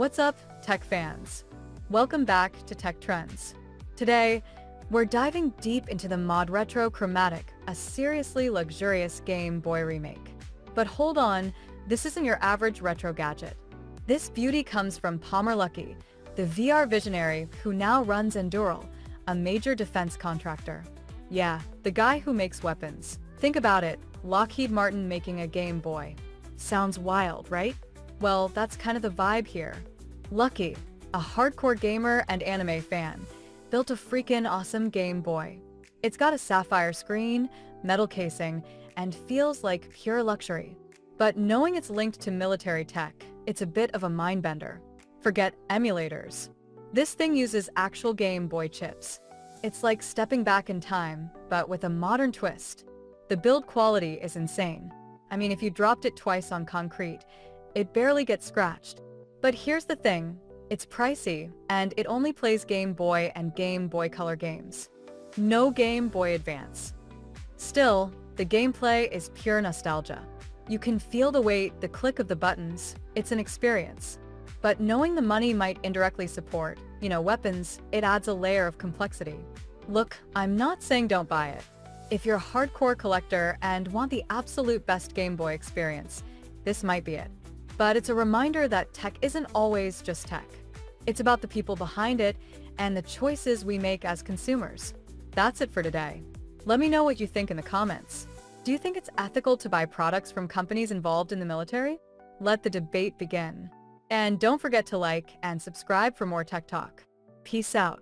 What's up, tech fans? Welcome back to Tech Trends. Today, we're diving deep into the ModRetro Chromatic, a seriously luxurious Game Boy remake. But hold on, this isn't your average retro gadget. This beauty comes from Palmer Luckey, the VR visionary who now runs Anduril, a major defense contractor. Yeah, the guy who makes weapons. Think about it, Lockheed Martin making a Game Boy. Sounds wild, right? Well, that's kind of the vibe here. Luckey, a hardcore gamer and anime fan, built a freaking awesome Game Boy. It's got a sapphire screen, metal casing, and feels like pure luxury. But knowing it's linked to military tech, it's a bit of a mind-bender. Forget emulators. This thing uses actual Game Boy chips. It's like stepping back in time, but with a modern twist. The build quality is insane. I mean, if you dropped it twice on concrete, it barely gets scratched. But here's the thing, it's pricey, and it only plays Game Boy and Game Boy Color games. No Game Boy Advance. Still, the gameplay is pure nostalgia. You can feel the weight, the click of the buttons, it's an experience. But knowing the money might indirectly support, weapons, it adds a layer of complexity. Look, I'm not saying don't buy it. If you're a hardcore collector and want the absolute best Game Boy experience, this might be it. But it's a reminder that tech isn't always just tech. It's about the people behind it and the choices we make as consumers. That's it for today. Let me know what you think in the comments. Do you think it's ethical to buy products from companies involved in the military? Let the debate begin. And don't forget to like and subscribe for more tech talk. Peace out.